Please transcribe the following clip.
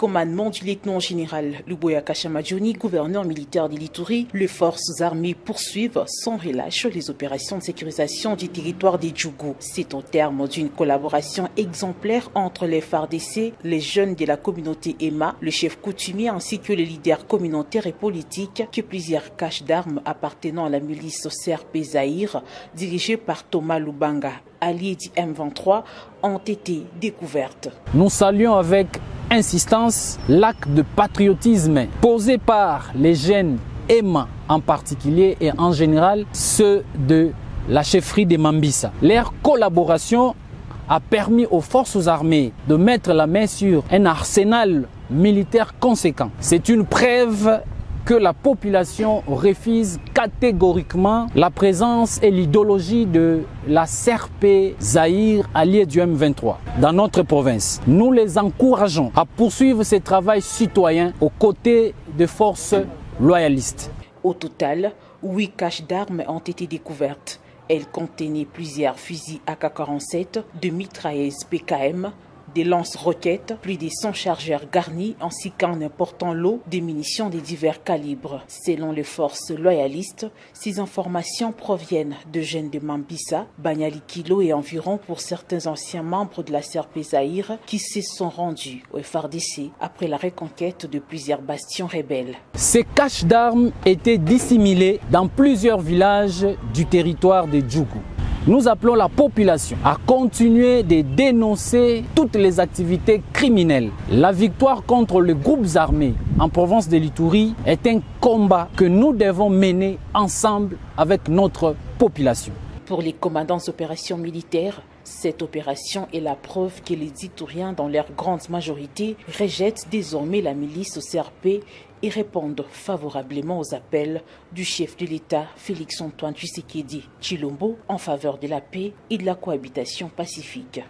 commandement du lieutenant-général Luboya Kashamadjoni, gouverneur militaire de l'Ituri, les forces armées poursuivent sans relâche les opérations de sécurisation du territoire des Djougou. C'est au terme d'une collaboration exemplaire entre les FARDC, les jeunes de la communauté EMA, le chef coutumier ainsi que les leaders communautaires et politiques que plusieurs caches d'armes appartenant à la milice CRP Zaïre, dirigée par Thomas Lubanga, allié du M23, ont été découvertes. Nous saluons avec insistance l'acte de patriotisme posé par les jeunes EMA en particulier et en général ceux de la chefferie de Mambisa. Leur collaboration a permis aux forces armées de mettre la main sur un arsenal militaire conséquent. C'est une preuve que la population refuse catégoriquement la présence et l'idéologie de la CRP Zaïre alliée du M23 dans notre province. Nous les encourageons à poursuivre ce travail citoyen aux côtés des forces loyalistes. Au total, 8 caches d'armes ont été découvertes. Elles contenaient plusieurs fusils AK-47, de mitrailleuses PKM, des lance-roquettes, plus de 100 chargeurs garnis ainsi qu'un important lot de munitions de divers calibres. Selon les forces loyalistes, ces informations proviennent de jeunes de Mambisa, Banyali Kilo et environ pour certains anciens membres de la CRP Zaïre qui se sont rendus au FARDC après la reconquête de plusieurs bastions rebelles. Ces caches d'armes étaient dissimulées dans plusieurs villages du territoire de Djougou. Nous appelons la population à continuer de dénoncer toutes les activités criminelles. La victoire contre les groupes armés en province de l'Ituri est un combat que nous devons mener ensemble avec notre population. Pour les commandants d'opérations militaires, cette opération est la preuve que les Ituriens, dans leur grande majorité, rejettent désormais la milice au CRP et répondent favorablement aux appels du chef de l'État, Félix Antoine Tshisekedi Tshilombo, en faveur de la paix et de la cohabitation pacifique.